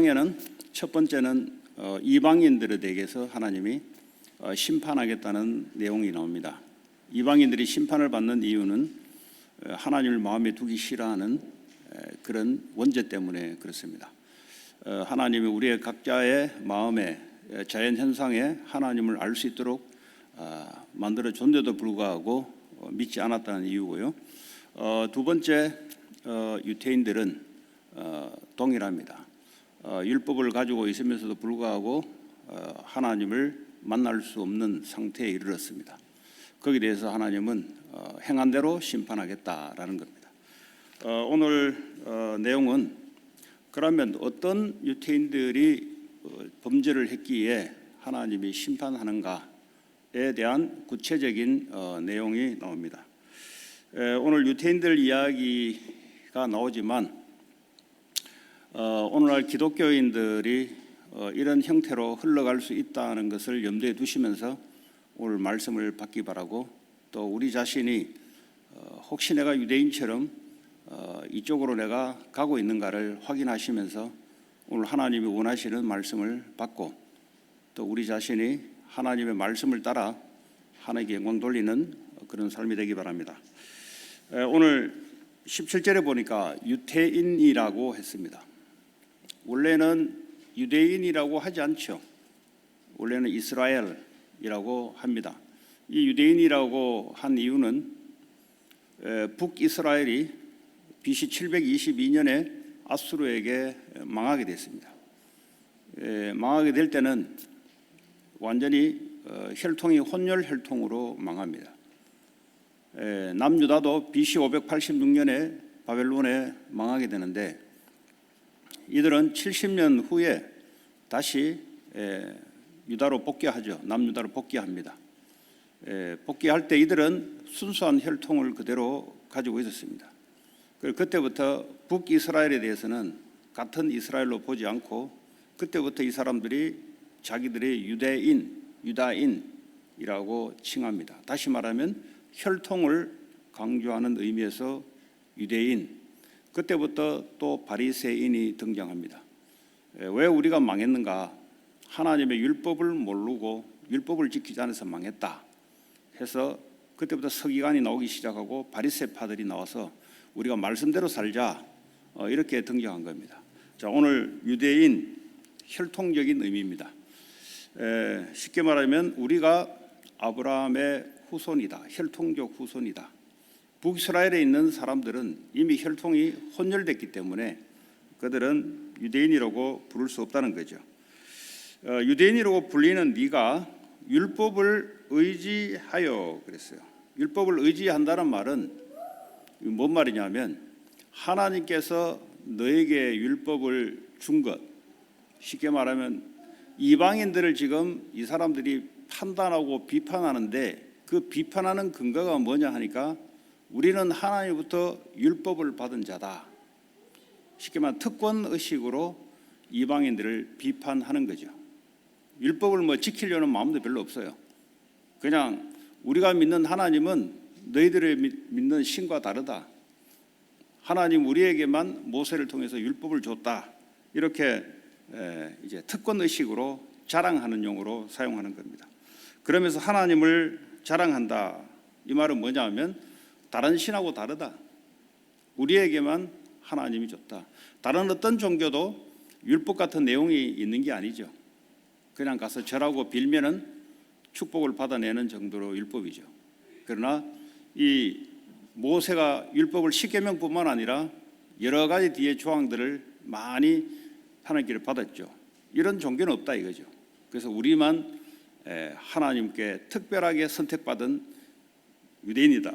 에는 첫 번째는 이방인들에 대해서 하나님이 심판하겠다는 내용이 나옵니다. 이방인들이 심판을 받는 이유는 하나님을 마음에 두기 싫어하는 그런 원죄 때문에 그렇습니다. 하나님이 우리의 각자의 마음에 자연 현상에 하나님을 알 수 있도록 만들어 줬는데도 불구하고 믿지 않았다는 이유고요. 두 번째, 유대인들은 동일합니다. 율법을 가지고 있으면서도 불구하고 하나님을 만날 수 없는 상태에 이르렀습니다. 거기에 대해서 하나님은 행한 대로 심판하겠다라는 겁니다. 오늘 내용은 그러면 어떤 유대인들이 범죄를 했기에 하나님이 심판하는가에 대한 구체적인 내용이 나옵니다. 오늘 유대인들 이야기가 나오지만 오늘날 기독교인들이 이런 형태로 흘러갈 수 있다는 것을 염두에 두시면서 오늘 말씀을 받기 바라고, 또 우리 자신이 혹시 내가 유대인처럼 이쪽으로 내가 가고 있는가를 확인하시면서 오늘 하나님이 원하시는 말씀을 받고, 또 우리 자신이 하나님의 말씀을 따라 하나님께 영광 돌리는 그런 삶이 되기 바랍니다. 오늘 17절에 보니까 유대인이라고 했습니다. 원래는 유대인이라고 하지 않죠. 원래는 이스라엘이라고 합니다. 이 유대인이라고 한 이유는 북이스라엘이 BC 722년에 아수르에게 망하게 됐습니다. 망하게 될 때는 완전히 혈통이 혼혈 혈통으로 망합니다. 남유다도 BC 586년에 바벨론에 망하게 되는데, 이들은 70년 후에 다시 유다로 복귀하죠. 남유다로 복귀합니다. 복귀할 때 이들은 순수한 혈통을 그대로 가지고 있었습니다. 그때부터 북이스라엘에 대해서는 같은 이스라엘로 보지 않고, 그때부터 이 사람들이 자기들의 유다인이라고 칭합니다. 다시 말하면 혈통을 강조하는 의미에서 유대인. 그때부터 또 바리새인이 등장합니다. 왜 우리가 망했는가? 하나님의 율법을 모르고 율법을 지키지 않아서 망했다 해서 그때부터 서기관이 나오기 시작하고 바리새파들이 나와서 우리가 말씀대로 살자, 이렇게 등장한 겁니다. 자, 오늘 유대인, 혈통적인 의미입니다. 쉽게 말하면 우리가 아브라함의 후손이다, 혈통적 후손이다. 북이스라엘에 있는 사람들은 이미 혈통이 혼혈됐기 때문에 그들은 유대인이라고 부를 수 없다는 거죠. 유대인이라고 불리는 네가 율법을 의지하여 그랬어요. 율법을 의지한다는 말은 뭔 말이냐면 하나님께서 너에게 율법을 준 것, 쉽게 말하면 이방인들을 지금 이 사람들이 판단하고 비판하는데, 그 비판하는 근거가 뭐냐 하니까 우리는 하나님부터 율법을 받은 자다. 쉽게 말하면 특권의식으로 이방인들을 비판하는 거죠. 율법을 지키려는 마음도 별로 없어요. 그냥 우리가 믿는 하나님은 너희들의 믿는 신과 다르다. 하나님 우리에게만 모세를 통해서 율법을 줬다. 이렇게 이제 특권의식으로 자랑하는 용어로 사용하는 겁니다. 그러면서 하나님을 자랑한다. 이 말은 뭐냐 하면 다른 신하고 다르다. 우리에게만 하나님이 줬다. 다른 어떤 종교도 율법 같은 내용이 있는 게 아니죠. 그냥 가서 절하고 빌면은 축복을 받아내는 정도로 율법이죠. 그러나 이 모세가 율법을 10계명뿐만 아니라 여러 가지 뒤에 조항들을 많이 하나님께 받았죠. 이런 종교는 없다 이거죠. 그래서 우리만 하나님께 특별하게 선택받은 유대인이다,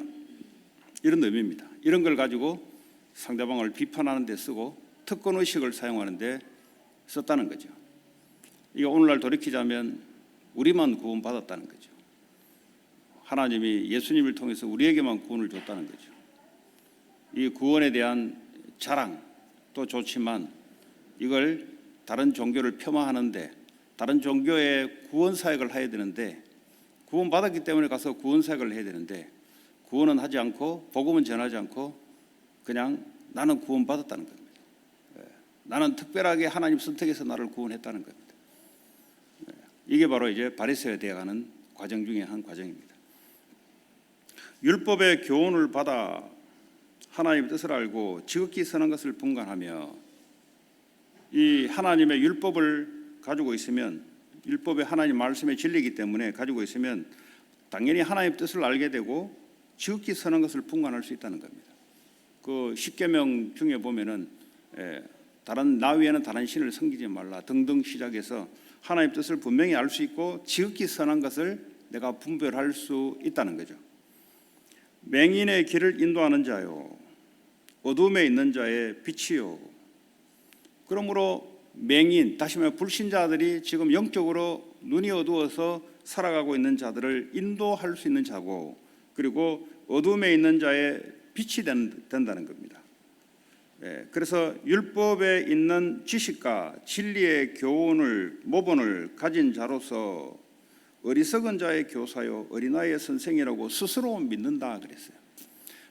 이런 의미입니다. 이런 걸 가지고 상대방을 비판하는 데 쓰고 특권의식을 사용하는 데 썼다는 거죠. 이거 오늘날 돌이키자면 우리만 구원받았다는 거죠. 하나님이 예수님을 통해서 우리에게만 구원을 줬다는 거죠. 이 구원에 대한 자랑도 좋지만 이걸 다른 종교를 폄하하는데, 다른 종교의 구원 사역을 해야 되는데, 구원받았기 때문에 가서 구원 사역을 해야 되는데 구원은 하지 않고 복음은 전하지 않고 그냥 나는 구원받았다는 겁니다. 나는 특별하게 하나님 선택해서 나를 구원했다는 겁니다. 이게 바로 이제 바리새인이 되어가는 과정 중에 한 과정입니다. 율법의 교훈을 받아 하나님의 뜻을 알고 지극히 선한 것을 분간하며 이 하나님의 율법을 가지고 있으면, 율법의 하나님 말씀의 진리이기 때문에 가지고 있으면 당연히 하나님의 뜻을 알게 되고 지극히 선한 것을 분간할 수 있다는 겁니다. 그 십계명 중에 보면은 나 위에는 다른 신을 섬기지 말라 등등 시작해서 하나님의 뜻을 분명히 알 수 있고 지극히 선한 것을 내가 분별할 수 있다는 거죠. 맹인의 길을 인도하는 자요, 어둠에 있는 자의 빛이요. 그러므로 맹인, 다시 말해 불신자들이 지금 영적으로 눈이 어두워서 살아가고 있는 자들을 인도할 수 있는 자고, 그리고 어둠에 있는 자의 빛이 된다는 겁니다. 그래서 율법에 있는 지식과 진리의 교훈을 모본을 가진 자로서 어리석은 자의 교사요 어린아이의 선생이라고 스스로 믿는다 그랬어요.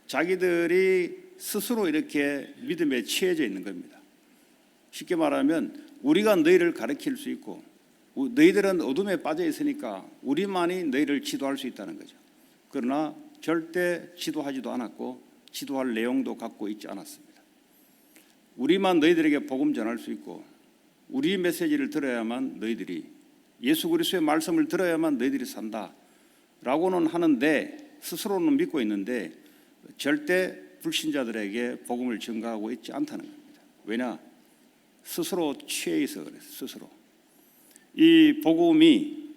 자기들이 스스로 이렇게 믿음에 취해져 있는 겁니다. 쉽게 말하면 우리가 너희를 가르칠 수 있고 너희들은 어둠에 빠져 있으니까 우리만이 너희를 지도할 수 있다는 거죠. 그러나 절대 지도하지도 않았고 지도할 내용도 갖고 있지 않았습니다. 우리만 너희들에게 복음 전할 수 있고 우리 메시지를 들어야만 너희들이, 예수 그리스도의 말씀을 들어야만 너희들이 산다라고는 하는데, 스스로는 믿고 있는데 절대 불신자들에게 복음을 전가하고 있지 않다는 겁니다. 왜냐? 스스로 취해 있어 그래서 스스로. 이 복음이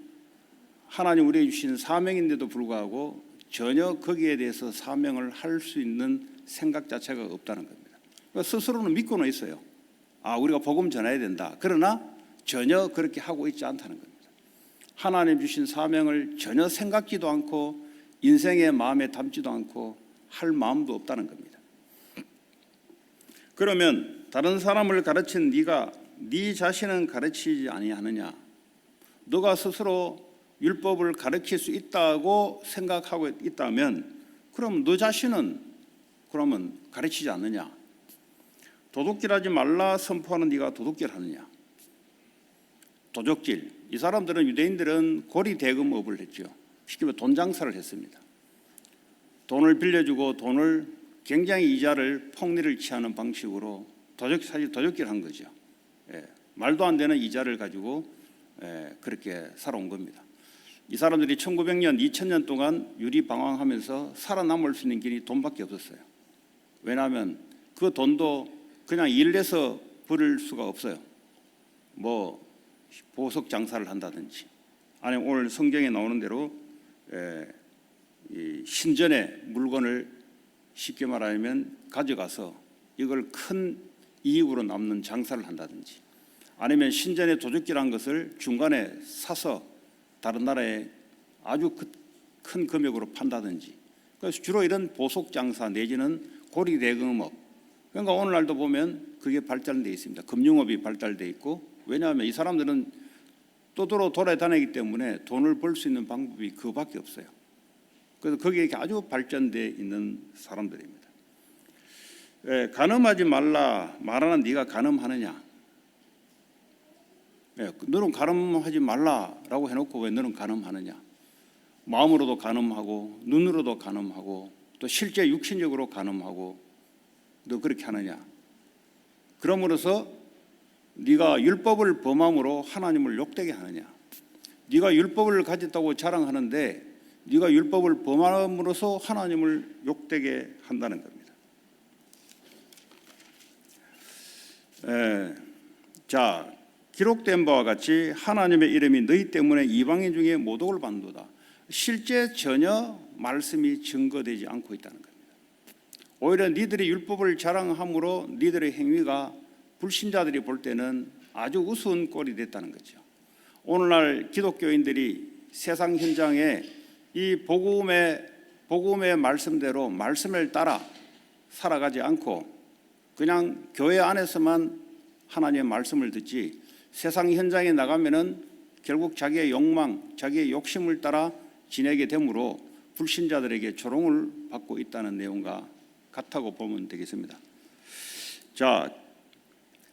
하나님 우리에게 주신 사명인데도 불구하고 전혀 거기에 대해서 사명을 할 수 있는 생각 자체가 없다는 겁니다. 스스로는 믿고는 있어요. 우리가 복음 전해야 된다. 그러나 전혀 그렇게 하고 있지 않다는 겁니다. 하나님 주신 사명을 전혀 생각지도 않고 인생의 마음에 담지도 않고 할 마음도 없다는 겁니다. 그러면 다른 사람을 가르친 네가 네 자신은 가르치지 아니하느냐? 너가 스스로 율법을 가르칠 수 있다고 생각하고 있다면 그럼 너 자신은 그러면 가르치지 않느냐? 도둑질하지 말라 선포하는 네가 도둑질하느냐? 도적질. 이 사람들은, 유대인들은 고리 대금업을 했죠. 쉽게 말해 돈 장사를 했습니다. 돈을 빌려주고 돈을 굉장히 이자를 폭리를 취하는 방식으로 사실 도적질한 거죠. 말도 안 되는 이자를 가지고 그렇게 살아온 겁니다. 이 사람들이 1900년, 2000년 동안 유리방황하면서 살아남을 수 있는 길이 돈밖에 없었어요. 왜냐하면 그 돈도 그냥 일내서 벌을 수가 없어요. 뭐 보석 장사를 한다든지, 아니면 오늘 성경에 나오는 대로 이 신전의 물건을 쉽게 말하면 가져가서 이걸 큰 이익으로 남는 장사를 한다든지, 아니면 신전에 도둑질한 것을 중간에 사서 다른 나라에 아주 큰 금액으로 판다든지, 그래서 주로 이런 보석 장사 내지는 고리 대금업. 그러니까 오늘날도 보면 그게 발달되어 있습니다. 금융업이 발달되어 있고, 왜냐하면 이 사람들은 또도로 돌아다니기 때문에 돈을 벌 수 있는 방법이 그거밖에 없어요. 그래서 거기에 아주 발전되어 있는 사람들입니다. 간음하지 말라 말하는 네가 간음하느냐? 너는 간음하지 말라라고 해놓고 왜 너는 간음하느냐? 마음으로도 간음하고 눈으로도 간음하고 또 실제 육신적으로 간음하고 너 그렇게 하느냐? 그러므로서 네가 율법을 범함으로 하나님을 욕되게 하느냐? 네가 율법을 가졌다고 자랑하는데 네가 율법을 범함으로써 하나님을 욕되게 한다는 겁니다. 자, 기록된 바와 같이 하나님의 이름이 너희 때문에 이방인 중에 모독을 받는도다. 실제 전혀 말씀이 증거되지 않고 있다는 겁니다. 오히려 니들이 율법을 자랑함으로 니들의 행위가 불신자들이 볼 때는 아주 우스운 꼴이 됐다는 거죠. 오늘날 기독교인들이 세상 현장에 이 복음의 말씀대로 말씀을 따라 살아가지 않고 그냥 교회 안에서만 하나님의 말씀을 듣지, 세상 현장에 나가면은 결국 자기의 욕망, 자기의 욕심을 따라 지내게 되므로 불신자들에게 조롱을 받고 있다는 내용과 같다고 보면 되겠습니다. 자,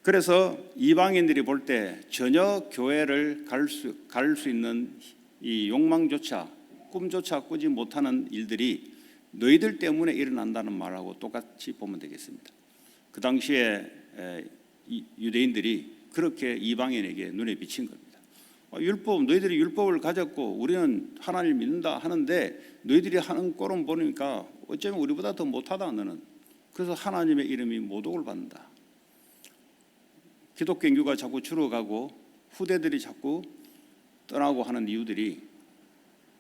그래서 이방인들이 볼 때 전혀 교회를 갈 수 있는 이 욕망조차, 꿈조차 꾸지 못하는 일들이 너희들 때문에 일어난다는 말하고 똑같이 보면 되겠습니다. 그 당시에 유대인들이 그렇게 이방인에게 눈에 비친 겁니다. 율법, 너희들이 율법을 가졌고 우리는 하나님을 믿는다 하는데 너희들이 하는 꼴은 보니까 어쩌면 우리보다 더 못하다 너는. 그래서 하나님의 이름이 모독을 받는다. 기독교 인구가 자꾸 줄어가고 후대들이 자꾸 떠나고 하는 이유들이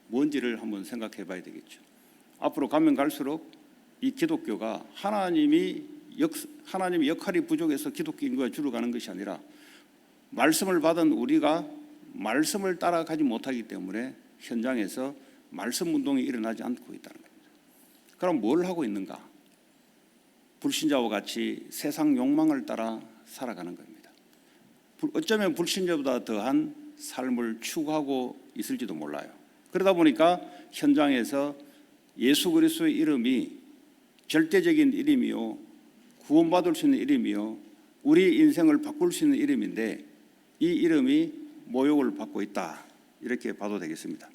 뭔지를 한번 생각해 봐야 되겠죠. 앞으로 가면 갈수록 이 기독교가 하나님의 역할이 부족해서 기독교 인구가 줄어가는 것이 아니라 말씀을 받은 우리가 말씀을 따라가지 못하기 때문에 현장에서 말씀 운동이 일어나지 않고 있다는 겁니다. 그럼 뭘 하고 있는가? 불신자와 같이 세상 욕망을 따라 살아가는 겁니다. 어쩌면 불신자보다 더한 삶을 추구하고 있을지도 몰라요. 그러다 보니까 현장에서 예수 그리스도의 이름이 절대적인 이름이요, 구원받을 수 있는 이름이요, 우리 인생을 바꿀 수 있는 이름인데 이 이름이 모욕을 받고 있다, 이렇게 봐도 되겠습니다.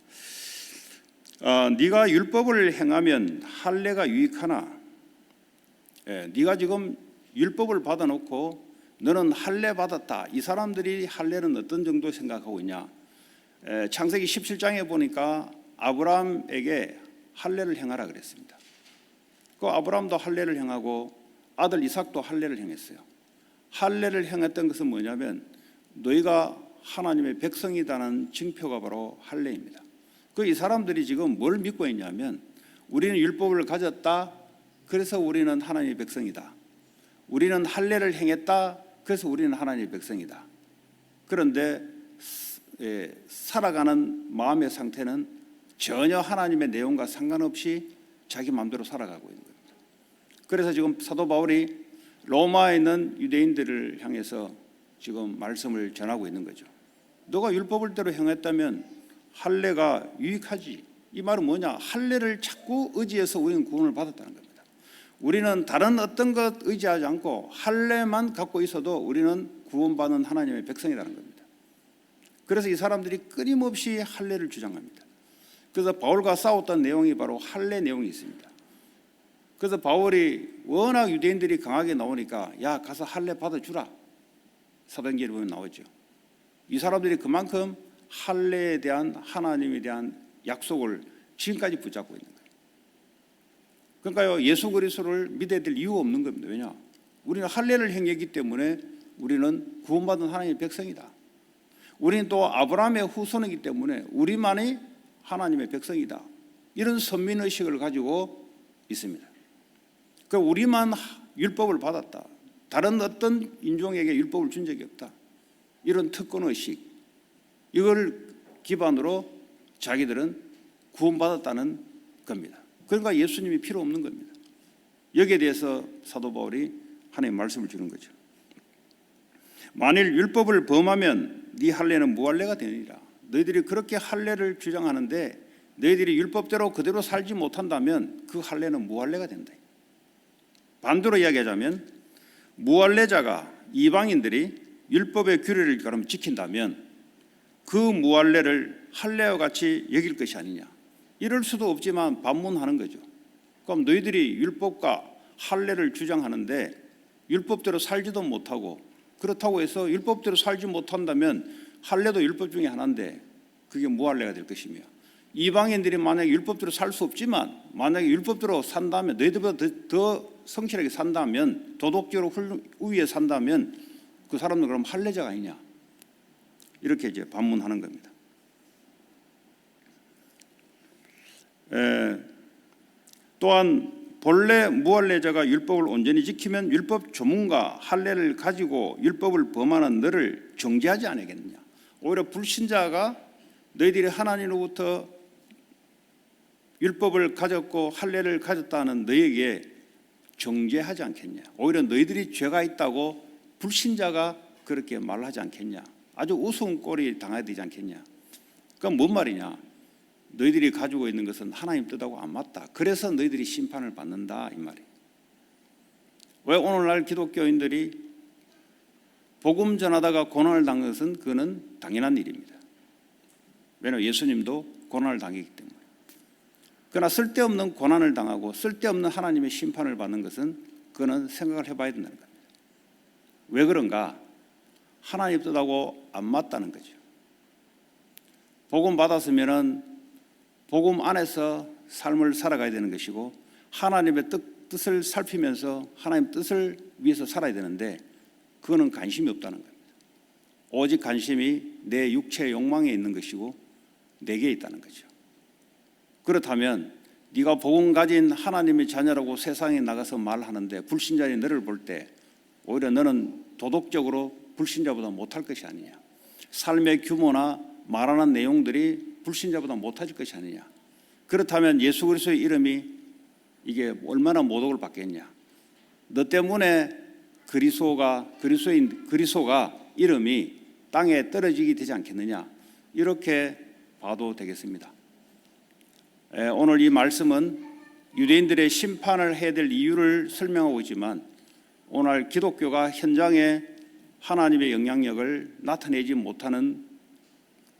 네가 율법을 행하면 할례가 유익하나? 네가 지금 율법을 받아놓고 너는 할례 받았다. 이 사람들이 할례는 어떤 정도 생각하고 있냐? 창세기 17장에 보니까 아브라함에게 할례를 행하라 그랬습니다. 그 아브라함도 할례를 행하고 아들 이삭도 할례를 행했어요. 할례를 행했던 것은 뭐냐면 너희가 하나님의 백성이라는 징표가 바로 할례입니다. 이 사람들이 지금 뭘 믿고 있냐면 우리는 율법을 가졌다. 그래서 우리는 하나님의 백성이다. 우리는 할례를 행했다. 그래서 우리는 하나님의 백성이다. 그런데 살아가는 마음의 상태는 전혀 하나님의 내용과 상관없이 자기 마음대로 살아가고 있는 겁니다. 그래서 지금 사도 바울이 로마에 있는 유대인들을 향해서 지금 말씀을 전하고 있는 거죠. 너가 율법을 대로 행했다면 할례가 유익하지. 이 말은 뭐냐? 할례를 자꾸 의지해서 우리는 구원을 받았다는 겁니다. 우리는 다른 어떤 것 의지하지 않고 할례만 갖고 있어도 우리는 구원받은 하나님의 백성이라는 겁니다. 그래서 이 사람들이 끊임없이 할례를 주장합니다. 그래서 바울과 싸웠던 내용이 바로 할례 내용이 있습니다. 그래서 바울이 워낙 유대인들이 강하게 나오니까 야 가서 할례 받아주라. 사도행전에 보면 나오죠. 이 사람들이 그만큼 할례에 대한 하나님에 대한 약속을 지금까지 붙잡고 있는 거예요. 그러니까요, 예수 그리스도를 믿어야 될 이유가 없는 겁니다. 왜냐? 우리는 할례를 행했기 때문에 우리는 구원받은 하나님의 백성이다. 우리는 또 아브라함의 후손이기 때문에 우리만이 하나님의 백성이다. 이런 선민의식을 가지고 있습니다. 그러니까 우리만 율법을 받았다. 다른 어떤 인종에게 율법을 준 적이 없다. 이런 특권의식, 이걸 기반으로 자기들은 구원받았다는 겁니다. 그러니까 예수님이 필요 없는 겁니다. 여기에 대해서 사도 바울이 하나님의 말씀을 주는 거죠. 만일 율법을 범하면 네 할례는 무할례가 되느니라. 너희들이 그렇게 할례를 주장하는데 너희들이 율법대로 그대로 살지 못한다면 그 할례는 무할례가 된다. 반대로 이야기하자면 무할례자가 이방인들이 율법의 규례를 그럼 지킨다면 그 무할례를 할례와 같이 여길 것이 아니냐. 이럴 수도 없지만 반문하는 거죠. 그럼 너희들이 율법과 할례를 주장하는데 율법대로 살지도 못하고 그렇다고 해서 율법대로 살지 못한다면 할례도 율법 중에 하나인데 그게 무할례가 될 것이며 이방인들이 만약에 율법대로 살 수 없지만 만약에 율법대로 산다면 너희들보다 더 성실하게 산다면 도덕적으로 우위에 산다면 그 사람들 그럼 할례자가 아니냐 이렇게 이제 반문하는 겁니다. 또한 본래 무할례자가 율법을 온전히 지키면 율법 조문과 할례를 가지고 율법을 범하는 너를 정죄하지 않겠느냐. 오히려 불신자가 너희들이 하나님으로부터 율법을 가졌고 할례를 가졌다는 너희에게 정죄하지 않겠냐. 오히려 너희들이 죄가 있다고 불신자가 그렇게 말하지 않겠냐. 아주 우스운 꼴이 당해야 되지 않겠냐. 그러니까 뭔 말이냐. 너희들이 가지고 있는 것은 하나님 뜻하고 안 맞다. 그래서 너희들이 심판을 받는다 이 말이에요. 왜 오늘날 기독교인들이 복음 전하다가 고난을 당한 것은 그거는 당연한 일입니다. 왜냐하면 예수님도 고난을 당했기 때문에. 그러나 쓸데없는 고난을 당하고 쓸데없는 하나님의 심판을 받는 것은 그거는 생각을 해봐야 된다는 겁니다. 왜 그런가? 하나님 뜻하고 안 맞다는 거죠. 복음 받았으면은 복음 안에서 삶을 살아가야 되는 것이고 하나님의 뜻을 살피면서 하나님 뜻을 위해서 살아야 되는데 그거는 관심이 없다는 겁니다. 오직 관심이 내 육체의 욕망에 있는 것이고 내게 있다는 거죠. 그렇다면 네가 복음 가진 하나님의 자녀라고 세상에 나가서 말하는데 불신자인 너를 볼 때 오히려 너는 도덕적으로 불신자보다 못할 것이 아니냐. 삶의 규모나 말하는 내용들이 불신자보다 못할 것이 아니냐. 그렇다면 예수 그리스도의 이름이 이게 얼마나 모독을 받겠냐. 너 때문에 그리스도가 이름이 땅에 떨어지게 되지 않겠느냐. 이렇게 봐도 되겠습니다. 오늘 이 말씀은 유대인들의 심판을 해야 될 이유를 설명하고 있지만 오늘 기독교가 현장에 하나님의 영향력을 나타내지 못하는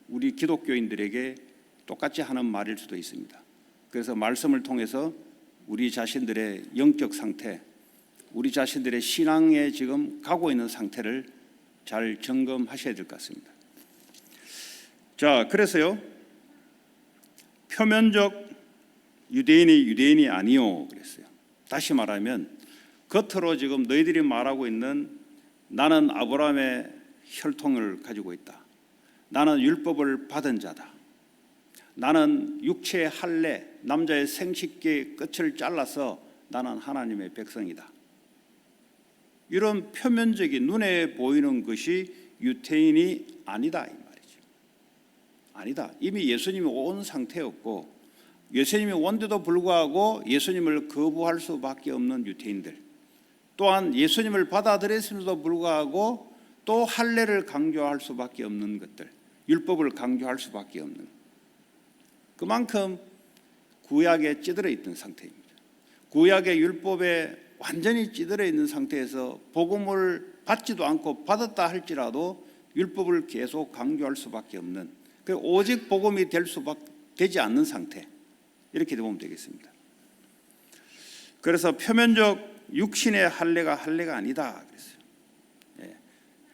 우리 기독교인들에게 똑같이 하는 말일 수도 있습니다. 그래서 말씀을 통해서 우리 자신들의 영적 상태, 우리 자신들의 신앙에 지금 가고 있는 상태를 잘 점검하셔야 될 것 같습니다. 자, 그래서요. 표면적 유대인이 아니요 그랬어요. 다시 말하면 겉으로 지금 너희들이 말하고 있는 나는 아브라함의 혈통을 가지고 있다. 나는 율법을 받은 자다. 나는 육체의 할례, 남자의 생식기의 끝을 잘라서 나는 하나님의 백성이다. 이런 표면적인 눈에 보이는 것이 유대인이 아니다 이 말이죠. 아니다. 이미 예수님이 온 상태였고 예수님이 온데도 불구하고 예수님을 거부할 수밖에 없는 유대인들, 또한 예수님을 받아들였음에도 불구하고 또 할례를 강조할 수밖에 없는 것들, 율법을 강조할 수밖에 없는, 그만큼 구약에 찌들어 있던 상태입니다. 구약의 율법에 완전히 찌들어 있는 상태에서 복음을 받지도 않고 받았다 할지라도 율법을 계속 강조할 수밖에 없는, 오직 복음이 되지 않는 상태, 이렇게 보면 되겠습니다. 그래서 표면적 육신의 할례가 아니다 그랬어요.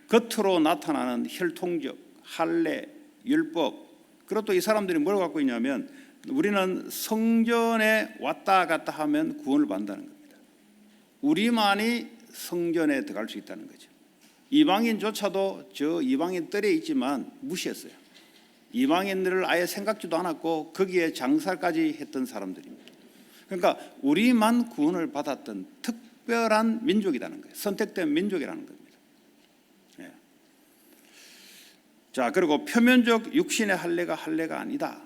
겉으로 나타나는 혈통적 할례, 율법, 그리고 또 이 사람들이 뭘 갖고 있냐면 우리는 성전에 왔다 갔다 하면 구원을 받는다는 겁니다. 우리만이 성전에 들어갈 수 있다는 거죠. 이방인조차도 저 이방인 뜰에 있지만 무시했어요. 이방인들을 아예 생각지도 않았고 거기에 장사까지 했던 사람들입니다. 그러니까 우리만 구원을 받았던 특별한 민족이라는 거예요. 선택된 민족이라는 겁니다. 자, 그리고 표면적 육신의 할례가 아니다.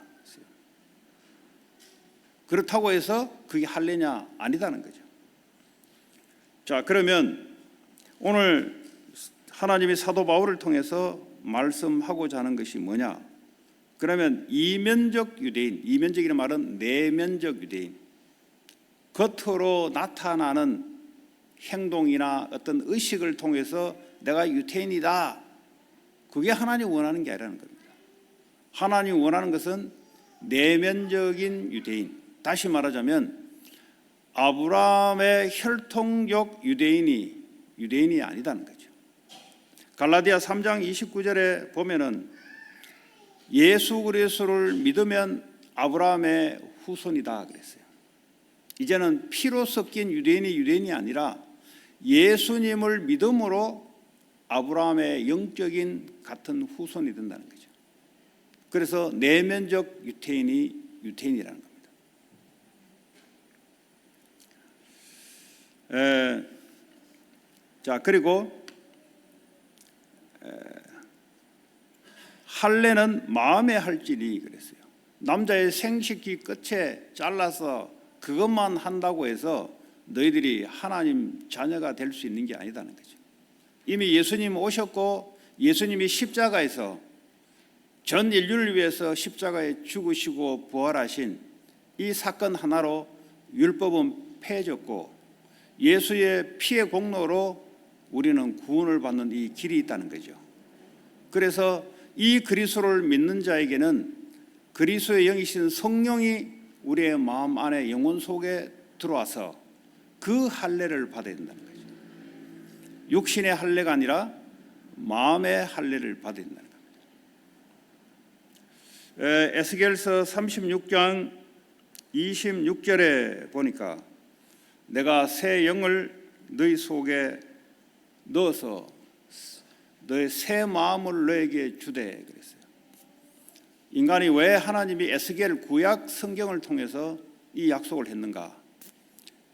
그렇다고 해서 그게 할례냐? 아니다는 거죠. 자, 그러면 오늘 하나님이 사도 바울을 통해서 말씀하고자 하는 것이 뭐냐? 그러면 이면적 유대인, 이면적이라는 말은 내면적 유대인, 겉으로 나타나는 행동이나 어떤 의식을 통해서 내가 유대인이다, 그게 하나님이 원하는 게 아니라는 겁니다. 하나님이 원하는 것은 내면적인 유대인, 다시 말하자면 아브라함의 혈통적 유대인이 아니다는 거죠. 갈라디아 3장 29절에 보면은 예수 그리스도를 믿으면 아브라함의 후손이다 그랬어요. 이제는 피로 섞인 유대인이 아니라 예수님을 믿음으로 아브라함의 영적인 같은 후손이 된다는 거죠. 그래서 내면적 유대인이라는 겁니다. 자, 그리고 할례는 마음에 할지니 그랬어요. 남자의 생식기 끝에 잘라서 그것만 한다고 해서 너희들이 하나님 자녀가 될 수 있는 게 아니다는 거죠. 이미 예수님 오셨고 예수님이 십자가에서 전 인류를 위해서 십자가에 죽으시고 부활하신 이 사건 하나로 율법은 폐해졌고 예수의 피의 공로로 우리는 구원을 받는 이 길이 있다는 거죠. 그래서 이 그리스도를 믿는 자에게는 그리스도의 영이신 성령이 우리의 마음 안에 영혼 속에 들어와서 그 할례를 받아야 된다는 거죠. 육신의 할례가 아니라 마음의 할례를 받아야 된다는 겁니다. 에스겔서 36장 26절에 보니까 내가 새 영을 너희 속에 넣어서 너의 새 마음을 너에게 주되 그랬어요. 인간이 왜 하나님이 에스겔 구약 성경을 통해서 이 약속을 했는가?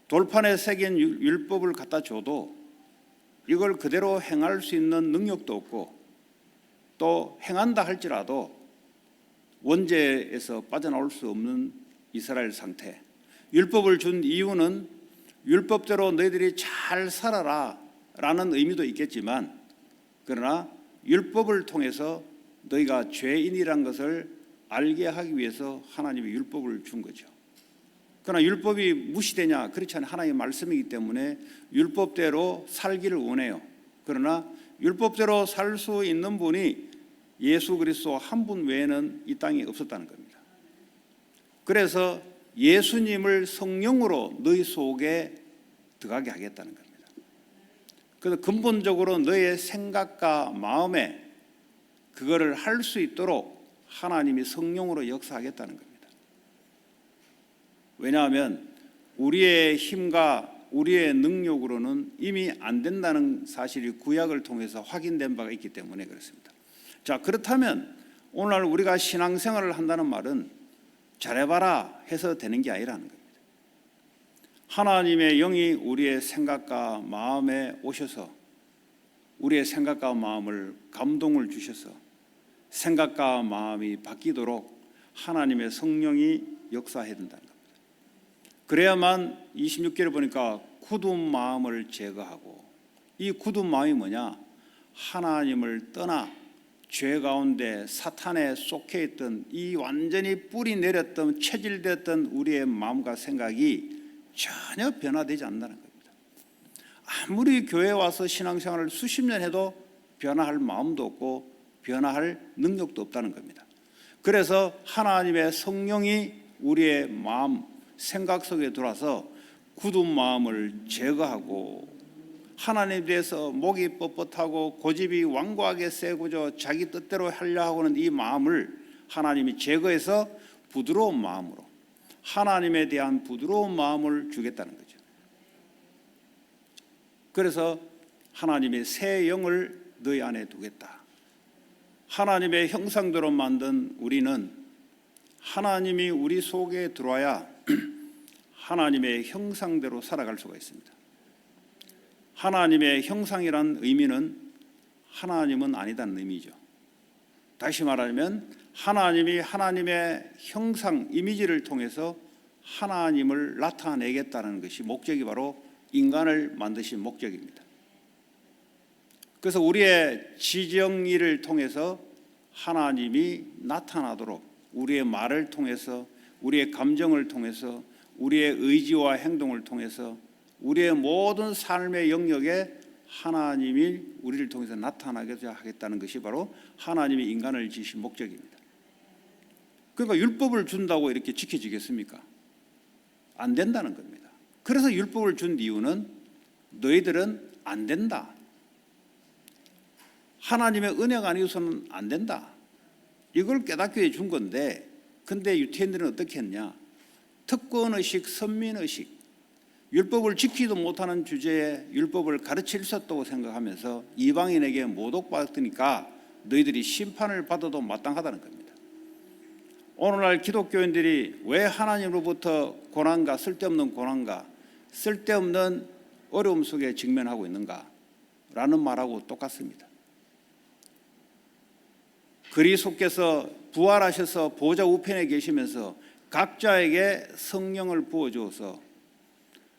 돌판에 새긴 율법을 갖다 줘도 이걸 그대로 행할 수 있는 능력도 없고 또 행한다 할지라도 원죄에서 빠져나올 수 없는 이스라엘 상태. 율법을 준 이유는 율법대로 너희들이 잘 살아라 라는 의미도 있겠지만 그러나 율법을 통해서 너희가 죄인이란 것을 알게 하기 위해서 하나님이 율법을 준 거죠. 그러나 율법이 무시되냐? 그렇지 않아요. 하나님의 말씀이기 때문에 율법대로 살기를 원해요. 그러나 율법대로 살 수 있는 분이 예수 그리스도 한 분 외에는 이 땅에 없었다는 겁니다. 그래서 예수님을 성령으로 너희 속에 들어가게 하겠다는 겁니다. 그래서 근본적으로 너의 생각과 마음에 그거를 할 수 있도록 하나님이 성령으로 역사하겠다는 겁니다. 왜냐하면 우리의 힘과 우리의 능력으로는 이미 안 된다는 사실이 구약을 통해서 확인된 바가 있기 때문에 그렇습니다. 자, 그렇다면 오늘 우리가 신앙생활을 한다는 말은 잘해봐라 해서 되는 게 아니라는 겁니다. 하나님의 영이 우리의 생각과 마음에 오셔서 우리의 생각과 마음을 감동을 주셔서 생각과 마음이 바뀌도록 하나님의 성령이 역사해야 된다는 겁니다. 그래야만 26절에 보니까 굳은 마음을 제거하고, 이 굳은 마음이 뭐냐? 하나님을 떠나 죄 가운데 사탄에 속해 있던 이 완전히 뿌리 내렸던 체질되었던 우리의 마음과 생각이 전혀 변화되지 않는다는 겁니다. 아무리 교회에 와서 신앙생활을 수십 년 해도 변화할 마음도 없고 변화할 능력도 없다는 겁니다. 그래서 하나님의 성령이 우리의 마음, 생각 속에 들어와서 굳은 마음을 제거하고 하나님에 대해서 목이 뻣뻣하고 고집이 완고하게 세고져 자기 뜻대로 하려 하고는 이 마음을 하나님이 제거해서 부드러운 마음으로 하나님에 대한 부드러운 마음을 주겠다는 거죠. 그래서 하나님의 새 영을 너희 안에 두겠다. 하나님의 형상대로 만든 우리는 하나님이 우리 속에 들어와야 하나님의 형상대로 살아갈 수가 있습니다. 하나님의 형상이란 의미는 하나님은 아니다는 의미죠. 다시 말하면 하나님이 하나님의 형상, 이미지를 통해서 하나님을 나타내겠다는 것이 목적이 바로 인간을 만드신 목적입니다. 그래서 우리의 지정의를 통해서 하나님이 나타나도록 우리의 말을 통해서 우리의 감정을 통해서 우리의 의지와 행동을 통해서 우리의 모든 삶의 영역에 하나님이 우리를 통해서 나타나게 하겠다는 것이 바로 하나님이 인간을 지으신 목적입니다. 그러니까 율법을 준다고 이렇게 지켜지겠습니까? 안 된다는 겁니다. 그래서 율법을 준 이유는 너희들은 안 된다. 하나님의 은혜가 아니고서는 안 된다. 이걸 깨닫게 해준 건데, 근데 유태인들은 어떻게 했냐? 특권의식, 선민의식, 율법을 지키지도 못하는 주제에 율법을 가르칠 수 없다고 생각하면서 이방인에게 모독받으니까 너희들이 심판을 받아도 마땅하다는 겁니다. 오늘날 기독교인들이 왜 하나님으로부터 고난과 쓸데없는 고난과 쓸데없는 어려움 속에 직면하고 있는가? 라는 말하고 똑같습니다. 그리스도께서 부활하셔서 보좌 우편에 계시면서 각자에게 성령을 부어주어서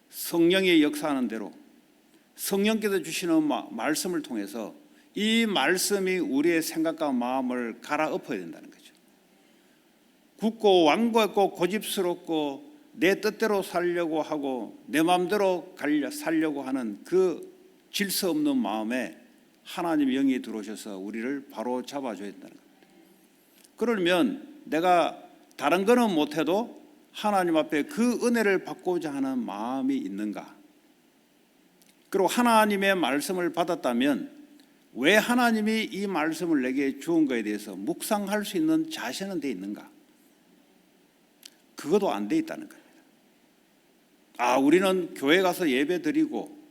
성령이 역사하는 대로 성령께서 주시는 말씀을 통해서 이 말씀이 우리의 생각과 마음을 갈아엎어야 된다는 거죠. 굳고 완고했고 고집스럽고 내 뜻대로 살려고 하고 내 마음대로 살려고 하는 그 질서 없는 마음에 하나님의 영이 들어오셔서 우리를 바로 잡아줘야 된다는 겁니다. 그러면 내가 다른 거는 못해도 하나님 앞에 그 은혜를 받고자 하는 마음이 있는가? 그리고 하나님의 말씀을 받았다면 왜 하나님이 이 말씀을 내게 주은 것에 대해서 묵상할 수 있는 자세는 돼 있는가? 그것도 안 돼 있다는 겁니다. 우리는 교회 가서 예배 드리고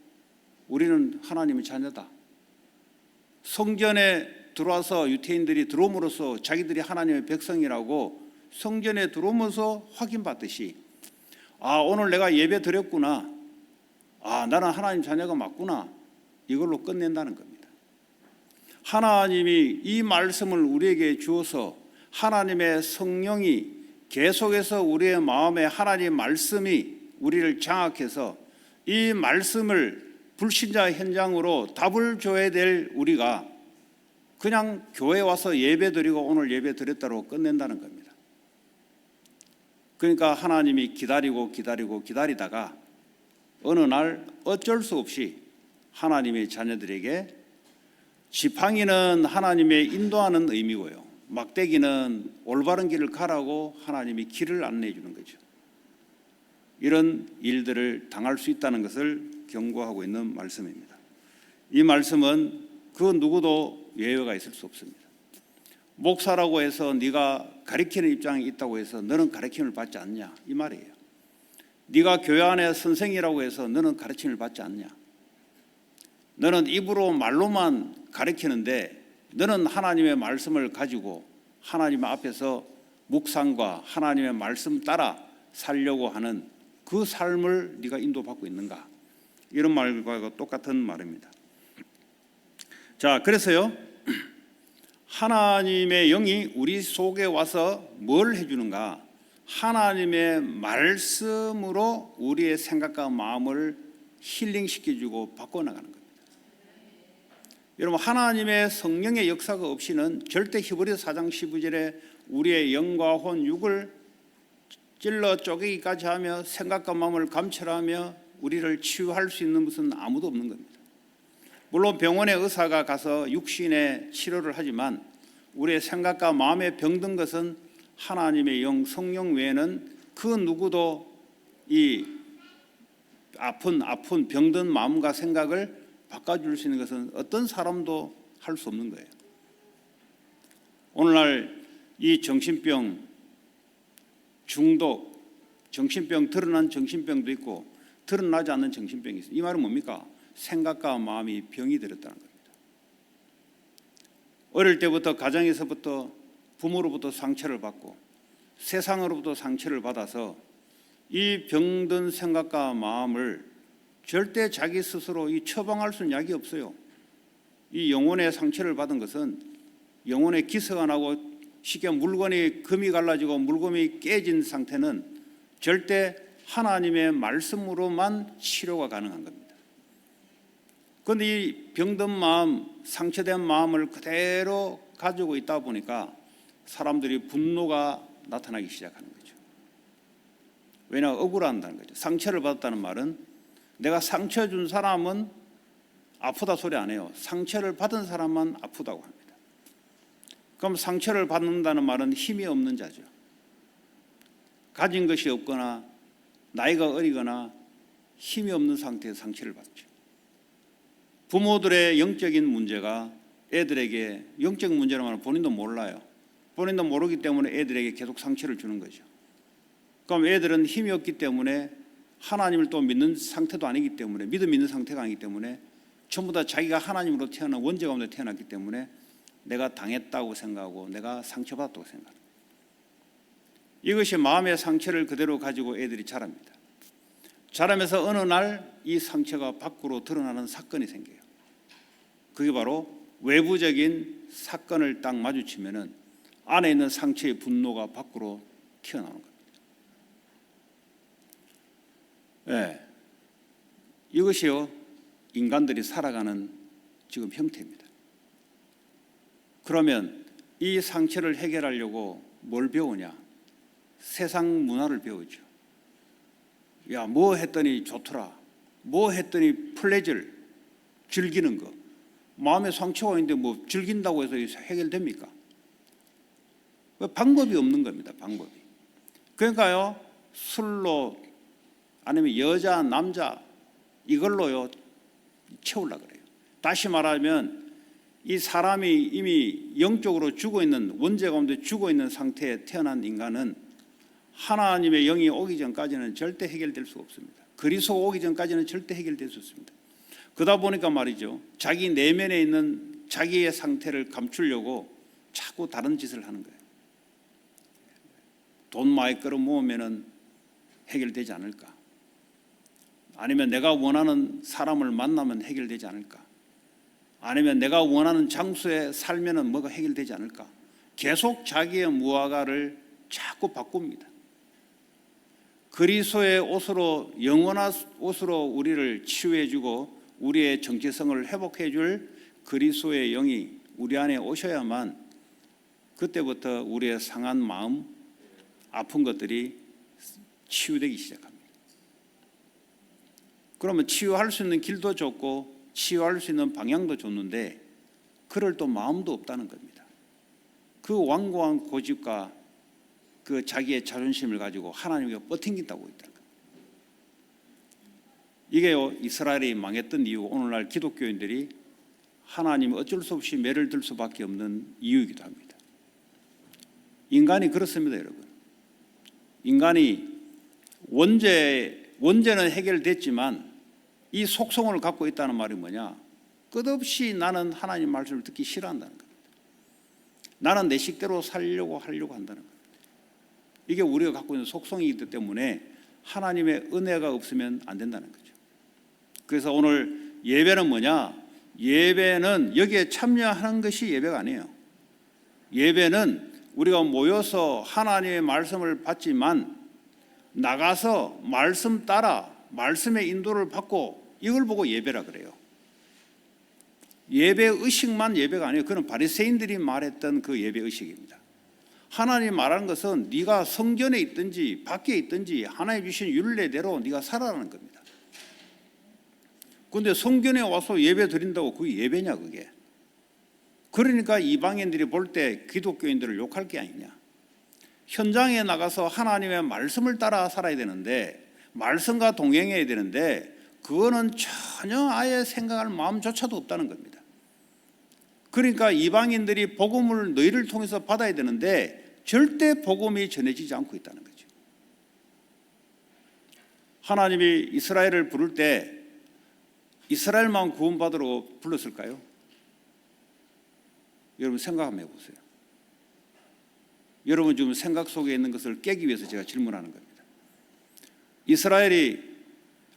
우리는 하나님의 자녀다. 성전에 들어와서 유태인들이 들어옴으로써 자기들이 하나님의 백성이라고 성전에 들어오면서 확인받듯이 오늘 내가 예배 드렸구나. 나는 하나님 자녀가 맞구나. 이걸로 끝낸다는 겁니다. 하나님이 이 말씀을 우리에게 주어서 하나님의 성령이 계속해서 우리의 마음에 하나님의 말씀이 우리를 장악해서 이 말씀을 불신자 현장으로 답을 줘야 될 우리가 그냥 교회 와서 예배 드리고 오늘 예배 드렸다고 끝낸다는 겁니다. 그러니까 하나님이 기다리다가 어느 날 어쩔 수 없이 하나님의 자녀들에게 지팡이는 하나님의 인도하는 의미고요, 막대기는 올바른 길을 가라고 하나님이 길을 안내해 주는 거죠. 이런 일들을 당할 수 있다는 것을 경고하고 있는 말씀입니다. 이 말씀은 그 누구도 예외가 있을 수 없습니다. 목사라고 해서 네가 가르치는 입장에 있다고 해서 너는 가르침을 받지 않냐, 이 말이에요. 네가 교회 안에 선생이라고 해서 너는 가르침을 받지 않냐. 너는 입으로 말로만 가르치는데 너는 하나님의 말씀을 가지고 하나님 앞에서 묵상과 하나님의 말씀 따라 살려고 하는 그 삶을 네가 인도받고 있는가? 이런 말과 똑같은 말입니다. 자, 그래서요, 하나님의 영이 우리 속에 와서 뭘 해주는가? 하나님의 말씀으로 우리의 생각과 마음을 힐링시켜주고 바꿔나가는 겁니다. 여러분, 하나님의 성령의 역사가 없이는 절대 히브리서 4장 12절에 우리의 영과 혼, 육을 찔러 쪼개기까지 하며 생각과 마음을 감찰하며 우리를 치유할 수 있는 것은 아무도 없는 겁니다. 물론 병원의 의사가 가서 육신의 치료를 하지만 우리의 생각과 마음에 병든 것은 하나님의 영, 성령 외에는 그 누구도 이 아픈 병든 마음과 생각을 바꿔줄 수 있는 것은 어떤 사람도 할 수 없는 거예요. 오늘날 이 정신병, 중독, 정신병, 드러난 정신병도 있고 드러나지 않는 정신병이 있어요. 이 말은 뭡니까? 생각과 마음이 병이 들었다는 겁니다. 어릴 때부터 가정에서부터 부모로부터 상처를 받고 세상으로부터 상처를 받아서 이 병든 생각과 마음을 절대 자기 스스로 처방할 수 있는 약이 없어요. 이 영혼의 상처를 받은 것은 영혼에 기스가 나고 쉽게 물건이 금이 갈라지고 물건이 깨진 상태는 절대 하나님의 말씀으로만 치료가 가능한 겁니다. 그런데 이 병든 마음, 상처된 마음을 그대로 가지고 있다 보니까 사람들이 분노가 나타나기 시작하는 거죠. 왜냐하면 억울한다는 거죠. 상처를 받았다는 말은 내가 상처 준 사람은 아프다 소리 안 해요. 상처를 받은 사람만 아프다고 합니다. 그럼 상처를 받는다는 말은 힘이 없는 자죠. 가진 것이 없거나 나이가 어리거나 힘이 없는 상태에서 상처를 받죠. 부모들의 영적인 문제가 애들에게 영적 문제라는 말은 본인도 몰라요. 본인도 모르기 때문에 애들에게 계속 상처를 주는 거죠. 그럼 애들은 힘이 없기 때문에 하나님을 또 믿는 상태도 아니기 때문에 믿음 있는 상태가 아니기 때문에 전부 다 자기가 하나님으로 태어난 원죄 가운데 태어났기 때문에 내가 당했다고 생각하고 내가 상처받았다고 생각합니다. 이것이 마음의 상처를 그대로 가지고 애들이 자랍니다. 자라면서 어느 날 이 상처가 밖으로 드러나는 사건이 생겨요. 그게 바로 외부적인 사건을 딱 마주치면은 안에 있는 상처의 분노가 밖으로 튀어나오는 겁니다. 네. 이것이요, 인간들이 살아가는 지금 형태입니다. 그러면 이 상처를 해결하려고 뭘 배우냐? 세상 문화를 배우죠. 야, 뭐 했더니 좋더라. 뭐 했더니 플레저를 즐기는 거. 마음에 상처가 있는데 뭐 즐긴다고 해서 해결됩니까? 방법이 없는 겁니다. 방법이. 그러니까요, 술로 아니면 여자, 남자 이걸로요 채우려고 그래요. 다시 말하면 이 사람이 이미 영적으로 죽어있는, 원죄 가운데 죽어있는 상태에 태어난 인간은 하나님의 영이 오기 전까지는 절대 해결될 수 없습니다. 그리스도가 오기 전까지는 절대 해결될 수 없습니다. 그러다 보니까 말이죠, 자기 내면에 있는 자기의 상태를 감추려고 자꾸 다른 짓을 하는 거예요. 돈 많이 끌어모으면 해결되지 않을까? 아니면 내가 원하는 사람을 만나면 해결되지 않을까? 아니면 내가 원하는 장소에 살면 뭐가 해결되지 않을까? 계속 자기의 무화과를 자꾸 바꿉니다. 그리스도의 옷으로, 영원한 옷으로 우리를 치유해주고 우리의 정체성을 회복해줄 그리스도의 영이 우리 안에 오셔야만 그때부터 우리의 상한 마음, 아픈 것들이 치유되기 시작합니다. 그러면 치유할 수 있는 길도 줬고 치유할 수 있는 방향도 줬는데 그럴 또 마음도 없다는 겁니다. 그 완고한 고집과 그 자기의 자존심을 가지고 하나님께 버팅긴다고 있다는 겁니다. 이게요, 이스라엘이 망했던 이유, 오늘날 기독교인들이 하나님이 어쩔 수 없이 매를 들 수밖에 없는 이유이기도 합니다. 인간이 그렇습니다, 여러분. 인간이 원죄는 해결됐지만 이 속성을 갖고 있다는 말이 뭐냐? 끝없이 나는 하나님 말씀을 듣기 싫어한다는 겁니다. 나는 내 식대로 살려고 하려고 한다는 겁니다. 이게 우리가 갖고 있는 속성이기 때문에 하나님의 은혜가 없으면 안 된다는 거죠. 그래서 오늘 예배는 뭐냐? 예배는 여기에 참여하는 것이 예배가 아니에요. 예배는 우리가 모여서 하나님의 말씀을 받지만 나가서 말씀 따라 말씀의 인도를 받고 이걸 보고 예배라 그래요. 예배 의식만 예배가 아니에요. 그건 바리새인들이 말했던 그 예배 의식입니다. 하나님 말하는 것은 네가 성전에 있든지 밖에 있든지 하나님 주신 율례대로 네가 살아라는 겁니다. 그런데 성전에 와서 예배 드린다고 그게 예배냐 그게? 그러니까 이방인들이 볼 때 기독교인들을 욕할 게 아니냐. 현장에 나가서 하나님의 말씀을 따라 살아야 되는데 말씀과 동행해야 되는데 그거는 전혀 아예 생각할 마음조차도 없다는 겁니다. 그러니까 이방인들이 복음을 너희를 통해서 받아야 되는데 절대 복음이 전해지지 않고 있다는 거죠. 하나님이 이스라엘을 부를 때 이스라엘만 구원받으러 불렀을까요? 여러분 생각 한번 해보세요. 여러분 지금 생각 속에 있는 것을 깨기 위해서 제가 질문하는 겁니다. 이스라엘이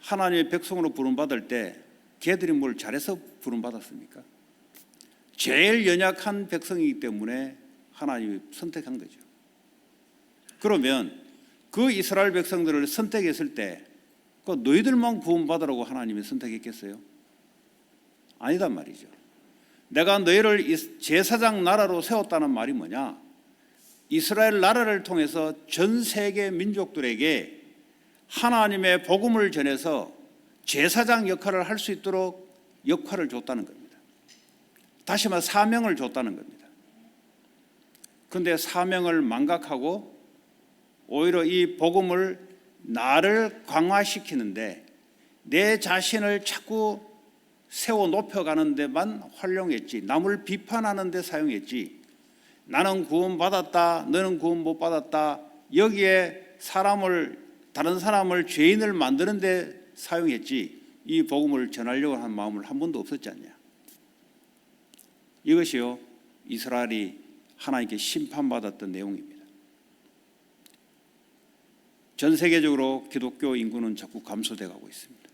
하나님의 백성으로 부름받을 때 걔들이 뭘 잘해서 부름받았습니까? 제일 연약한 백성이기 때문에 하나님이 선택한 거죠. 그러면 그 이스라엘 백성들을 선택했을 때 그 너희들만 구원받으라고 하나님이 선택했겠어요? 아니단 말이죠. 내가 너희를 제사장 나라로 세웠다는 말이 뭐냐? 이스라엘 나라를 통해서 전 세계 민족들에게 하나님의 복음을 전해서 제사장 역할을 할 수 있도록 역할을 줬다는 겁니다. 다시 말해 사명을 줬다는 겁니다. 그런데 사명을 망각하고 오히려 이 복음을 나를 강화시키는데 내 자신을 자꾸 세워 높여가는 데만 활용했지 남을 비판하는 데 사용했지 나는 구원받았다 너는 구원 못 받았다 여기에 다른 사람을 죄인을 만드는 데 사용했지 이 복음을 전하려고 하는 마음을 한 번도 없었지 않냐. 이것이요 이스라엘이 하나님께 심판받았던 내용입니다. 전 세계적으로 기독교 인구는 자꾸 감소돼 가고 있습니다.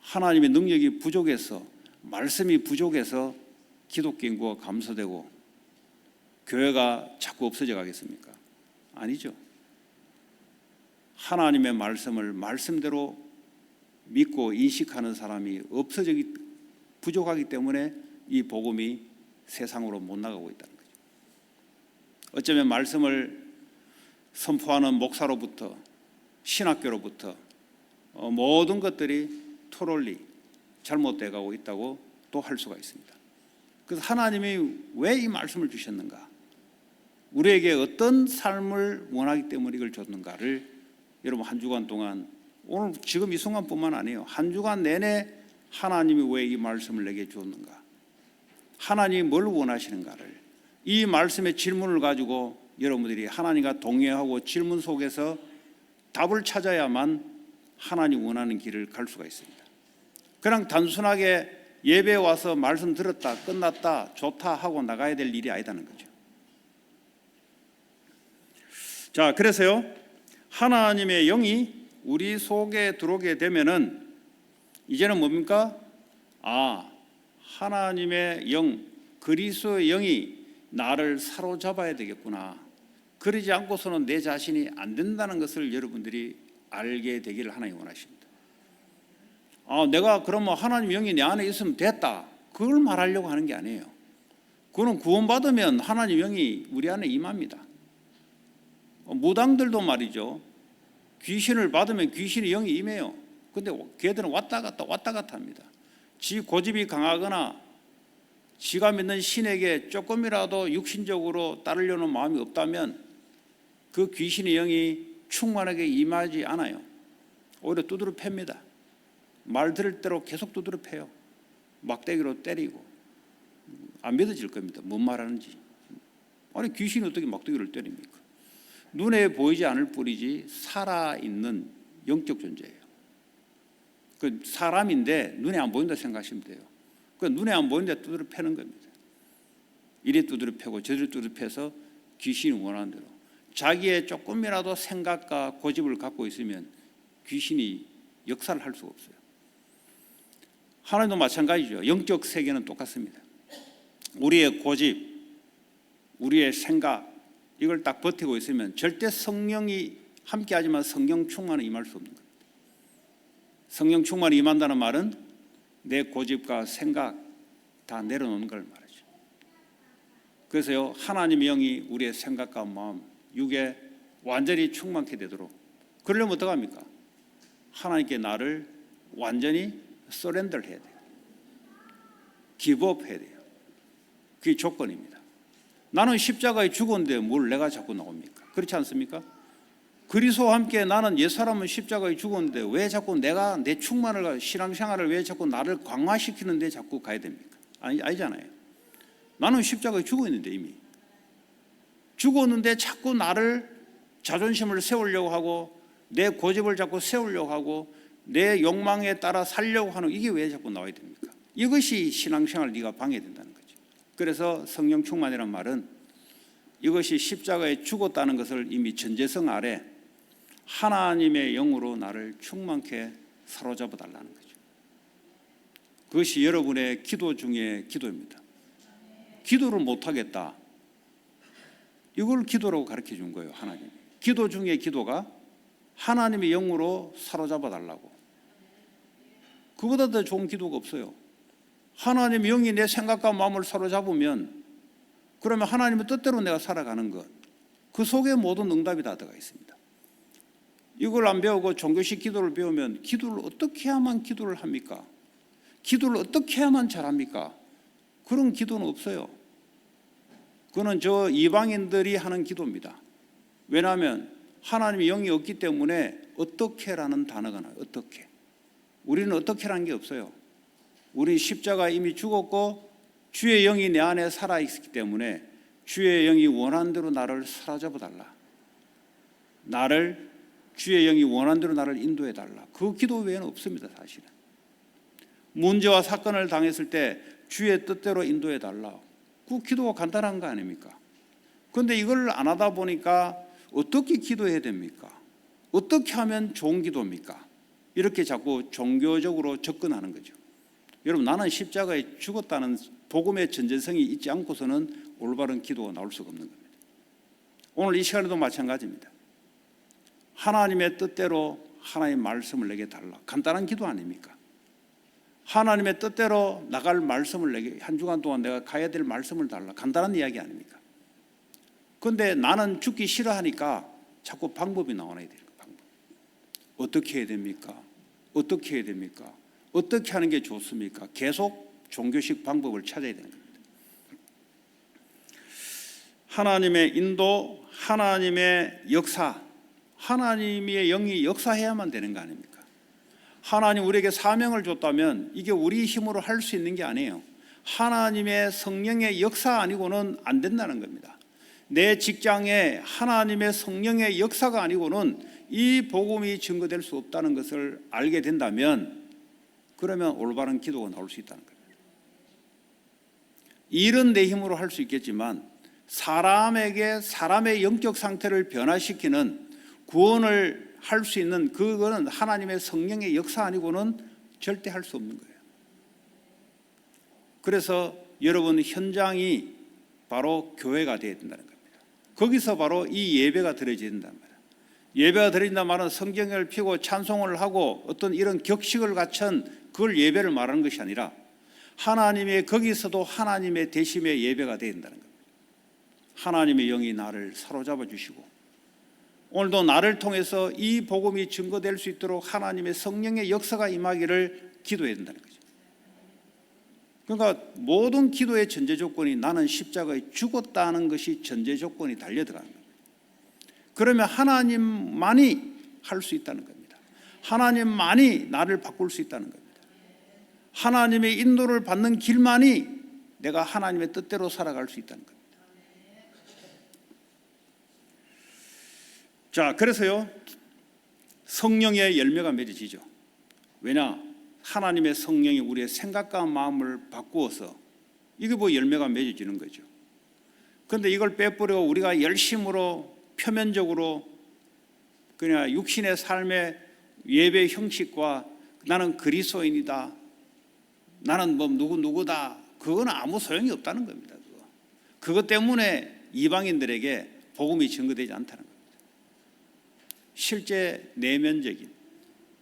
하나님의 능력이 부족해서 말씀이 부족해서 기독교 인구가 감소되고 교회가 자꾸 없어져 가겠습니까? 아니죠. 하나님의 말씀을 말씀대로 믿고 인식하는 사람이 부족하기 때문에 이 복음이 세상으로 못 나가고 있다는 거죠. 어쩌면 말씀을 선포하는 목사로부터 신학교로부터 모든 것들이 토롤리 잘못돼 가고 있다고 또 할 수가 있습니다. 그래서 하나님이 왜 이 말씀을 주셨는가, 우리에게 어떤 삶을 원하기 때문에 이걸 줬는가를 여러분 한 주간 동안, 오늘 지금 이 순간뿐만 아니에요, 한 주간 내내 하나님이 왜 이 말씀을 내게 주었는가, 하나님이 뭘 원하시는가를, 이 말씀의 질문을 가지고 여러분들이 하나님과 동의하고 질문 속에서 답을 찾아야만 하나님 원하는 길을 갈 수가 있습니다. 그냥 단순하게 예배에 와서 말씀 들었다 끝났다 좋다 하고 나가야 될 일이 아니다는 거죠. 자, 그래서요, 하나님의 영이 우리 속에 들어오게 되면은 이제는 뭡니까? 하나님의 영, 그리스도의 영이 나를 사로잡아야 되겠구나. 그러지 않고서는 내 자신이 안 된다는 것을 여러분들이 알게 되기를 하나님 원하십니다. 내가 그러면 하나님 영이 내 안에 있으면 됐다, 그걸 말하려고 하는 게 아니에요. 그거는 구원받으면 하나님 영이 우리 안에 임합니다. 무당들도 말이죠, 귀신을 받으면 귀신의 영이 임해요. 근데 걔들은 왔다 갔다 합니다. 지 고집이 강하거나 지가 믿는 신에게 조금이라도 육신적으로 따르려는 마음이 없다면 그 귀신의 영이 충만하게 임하지 않아요. 오히려 두드려 팹니다. 말 들을 대로 계속 두드려 패요. 막대기로 때리고. 안 믿어질 겁니다, 뭔 말하는지. 아니, 귀신이 어떻게 막대기를 때립니까? 눈에 보이지 않을 뿐이지 살아있는 영적 존재예요. 그 사람인데 눈에 안 보인다 생각하시면 돼요. 그 눈에 안 보이는데 두드려 패는 겁니다. 이리 두드려 패고 저리 두드려 패서 귀신이 원하는 대로, 자기의 조금이라도 생각과 고집을 갖고 있으면 귀신이 역사를 할 수가 없어요. 하나님도 마찬가지죠. 영적 세계는 똑같습니다. 우리의 고집, 우리의 생각, 이걸 딱 버티고 있으면 절대 성령이 함께하지만 성령 충만은 임할 수 없는 겁니다. 성령 충만이 임한다는 말은 내 고집과 생각 다 내려놓는 걸 말하죠. 그래서요, 하나님의 영이 우리의 생각과 마음, 육에 완전히 충만케 되도록, 그러려면 어떡합니까? 하나님께 나를 완전히 서렌더를 해야 돼요. 기브업 해야 돼요. 그게 조건입니다. 나는 십자가에 죽었는데 뭘 내가 자꾸 나옵니까? 그렇지 않습니까? 그리스도와 함께 나는 옛사람은 십자가에 죽었는데 왜 자꾸 내가 내 충만을, 신앙생활을 왜 자꾸 나를 강화시키는데 자꾸 가야 됩니까? 아니잖아요. 나는 십자가에 죽어 있는데, 이미 죽었는데 자꾸 나를 자존심을 세우려고 하고 내 고집을 자꾸 세우려고 하고 내 욕망에 따라 살려고 하는, 이게 왜 자꾸 나와야 됩니까? 이것이 신앙생활 네가 방해된다는 거죠. 그래서 성령 충만이라는 말은 이것이 십자가에 죽었다는 것을 이미 전제성 아래 하나님의 영으로 나를 충만케 사로잡아 달라는 거죠. 그것이 여러분의 기도 중에 기도입니다. 기도를 못하겠다, 이걸 기도라고 가르쳐 준 거예요, 하나님이. 기도 중에 기도가 하나님의 영으로 사로잡아 달라고. 그보다 더 좋은 기도가 없어요. 하나님의 영이 내 생각과 마음을 사로잡으면 그러면 하나님의 뜻대로 내가 살아가는 것, 그 속에 모든 응답이 다 들어가 있습니다. 이걸 안 배우고 종교식 기도를 배우면 기도를 어떻게 해야만 기도를 합니까? 기도를 어떻게 해야만 잘합니까? 그런 기도는 없어요. 그거는 저 이방인들이 하는 기도입니다. 왜냐하면 하나님의 영이 없기 때문에 어떻게라는 단어가 나와요. 어떻게. 우리는 어떻게라는 게 없어요. 우리 십자가에 이미 죽었고 주의 영이 내 안에 살아있기 때문에 주의 영이 원하는 대로 나를 사로잡아 달라. 주의 영이 원하는 대로 나를 인도해 달라. 그 기도 외에는 없습니다, 사실은. 문제와 사건을 당했을 때 주의 뜻대로 인도해 달라. 그 기도가 간단한 거 아닙니까? 그런데 이걸 안 하다 보니까 어떻게 기도해야 됩니까? 어떻게 하면 좋은 기도입니까? 이렇게 자꾸 종교적으로 접근하는 거죠. 여러분, 나는 십자가에 죽었다는 복음의 전제성이 있지 않고서는 올바른 기도가 나올 수가 없는 겁니다. 오늘 이 시간에도 마찬가지입니다. 하나님의 뜻대로 하나님의 말씀을 내게 달라. 간단한 기도 아닙니까? 하나님의 뜻대로 나갈 말씀을 내게, 한 주간 동안 내가 가야 될 말씀을 달라. 간단한 이야기 아닙니까? 그런데 나는 죽기 싫어하니까 자꾸 방법이 나와야 돼요. 방법. 어떻게 해야 됩니까? 어떻게 해야 됩니까? 어떻게 하는 게 좋습니까? 계속 종교식 방법을 찾아야 되는 겁니다. 하나님의 인도, 하나님의 역사, 하나님의 영이 역사해야만 되는 거 아닙니까? 하나님 우리에게 사명을 줬다면 이게 우리 힘으로 할 수 있는 게 아니에요. 하나님의 성령의 역사 아니고는 안 된다는 겁니다. 내 직장에 하나님의 성령의 역사가 아니고는 이 복음이 증거될 수 없다는 것을 알게 된다면 그러면 올바른 기도가 나올 수 있다는 겁니다. 일은 내 힘으로 할 수 있겠지만 사람에게 사람의 영적 상태를 변화시키는 구원을 할 수 있는 그거는 하나님의 성령의 역사 아니고는 절대 할 수 없는 거예요. 그래서 여러분 현장이 바로 교회가 되어야 된다는 겁니다. 거기서 바로 이 예배가 드려져야 된다는 말이에요. 예배가 드린다는 말은 성경을 펴고 찬송을 하고 어떤 이런 격식을 갖춘 그걸 예배를 말하는 것이 아니라 하나님의 거기서도 하나님의 대심의 예배가 되어야 된다는 겁니다. 하나님의 영이 나를 사로잡아 주시고 오늘도 나를 통해서 이 복음이 증거될 수 있도록 하나님의 성령의 역사가 임하기를 기도해야 된다는 거죠. 그러니까 모든 기도의 전제 조건이 나는 십자가에 죽었다는 것이 전제 조건이 달려 들어가는 겁니다. 그러면 하나님만이 할 수 있다는 겁니다. 하나님만이 나를 바꿀 수 있다는 겁니다. 하나님의 인도를 받는 길만이 내가 하나님의 뜻대로 살아갈 수 있다는 겁니다. 자, 그래서요 성령의 열매가 맺어지죠. 왜냐? 하나님의 성령이 우리의 생각과 마음을 바꾸어서 이게 뭐 열매가 맺어지는 거죠. 그런데 이걸 빼버려 우리가 열심으로 표면적으로 그냥 육신의 삶의 예배 형식과 나는 그리스도인이다, 나는 뭐 누구다, 그건 아무 소용이 없다는 겁니다. 그것 때문에 이방인들에게 복음이 증거되지 않다는 겁니다. 실제 내면적인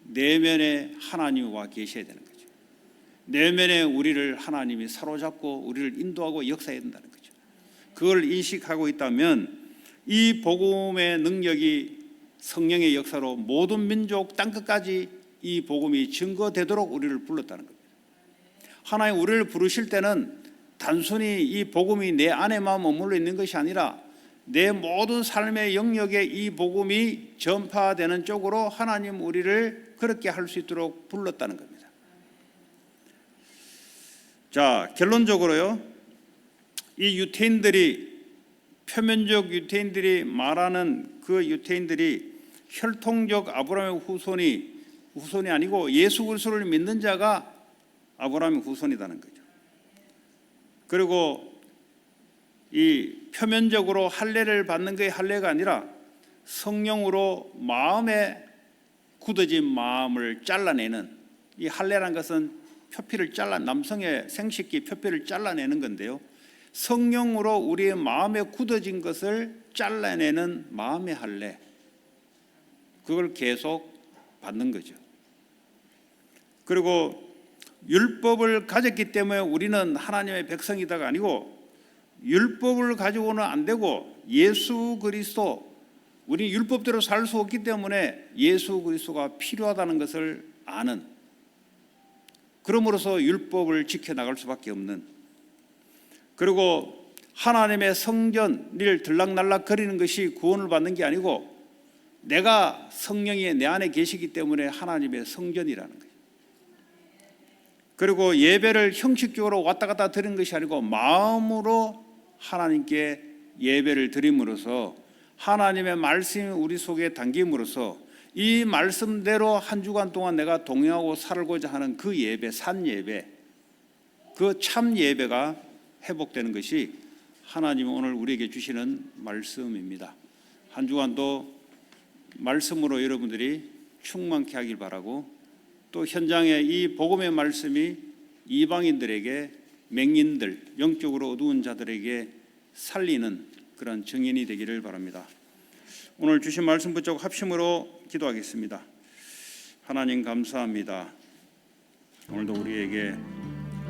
내면에 하나님이 와 계셔야 되는 거죠. 내면에 우리를 하나님이 사로잡고 우리를 인도하고 역사해야 된다는 거죠. 그걸 인식하고 있다면 이 복음의 능력이 성령의 역사로 모든 민족 땅끝까지 이 복음이 증거되도록 우리를 불렀다는 겁니다. 하나님 우리를 부르실 때는 단순히 이 복음이 내 안에만 머물러 있는 것이 아니라 내 모든 삶의 영역에 이 복음이 전파되는 쪽으로 하나님 우리를 그렇게 할 수 있도록 불렀다는 겁니다. 자, 결론적으로요, 이 유태인들이 표면적 유태인들이 말하는 그 유태인들이 혈통적 아브라함의 후손이 아니고 예수 그리스도를 믿는 자가 아브라함의 후손이라는 거죠. 그리고 이 표면적으로 할례를 받는 게 할례가 아니라 성령으로 마음에 굳어진 마음을 잘라내는, 이 할례라는 것은 남성의 생식기 표피를 잘라내는 건데요, 성령으로 우리의 마음에 굳어진 것을 잘라내는 마음의 할례, 그걸 계속 받는 거죠. 그리고 율법을 가졌기 때문에 우리는 하나님의 백성이다가 아니고 율법을 가지고는 안 되고 예수 그리스도, 우리 율법대로 살 수 없기 때문에 예수 그리스도가 필요하다는 것을 아는, 그러므로서 율법을 지켜나갈 수밖에 없는, 그리고 하나님의 성전을 들락날락 거리는 것이 구원을 받는 게 아니고 내가 성령이 내 안에 계시기 때문에 하나님의 성전이라는 거예요. 그리고 예배를 형식적으로 왔다 갔다 드리는 것이 아니고 마음으로 하나님께 예배를 드림으로써 하나님의 말씀이 우리 속에 담김으로써 이 말씀대로 한 주간 동안 내가 동행하고 살고자 하는 그 예배, 산 예배, 그 참 예배가 회복되는 것이 하나님이 오늘 우리에게 주시는 말씀입니다. 한 주간도 말씀으로 여러분들이 충만케 하길 바라고, 또 현장에 이 복음의 말씀이 이방인들에게, 맹인들, 영적으로 어두운 자들에게 살리는 그런 증인이 되기를 바랍니다. 오늘 주신 말씀 붙잡고 합심으로 기도하겠습니다. 하나님 감사합니다. 오늘도 우리에게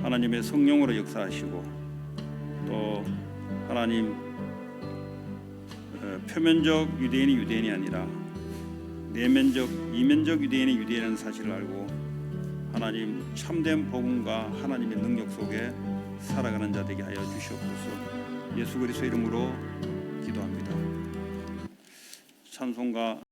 하나님의 성령으로 역사하시고 또 하나님 표면적 유대인이 아니라 내면적 이면적 유대인이 유대인이라는 사실을 알고 하나님 참된 복음과 하나님의 능력 속에 살아가는 자 되게 하여 주시옵소서. 예수 그리스도 이름으로 기도합니다. 찬송가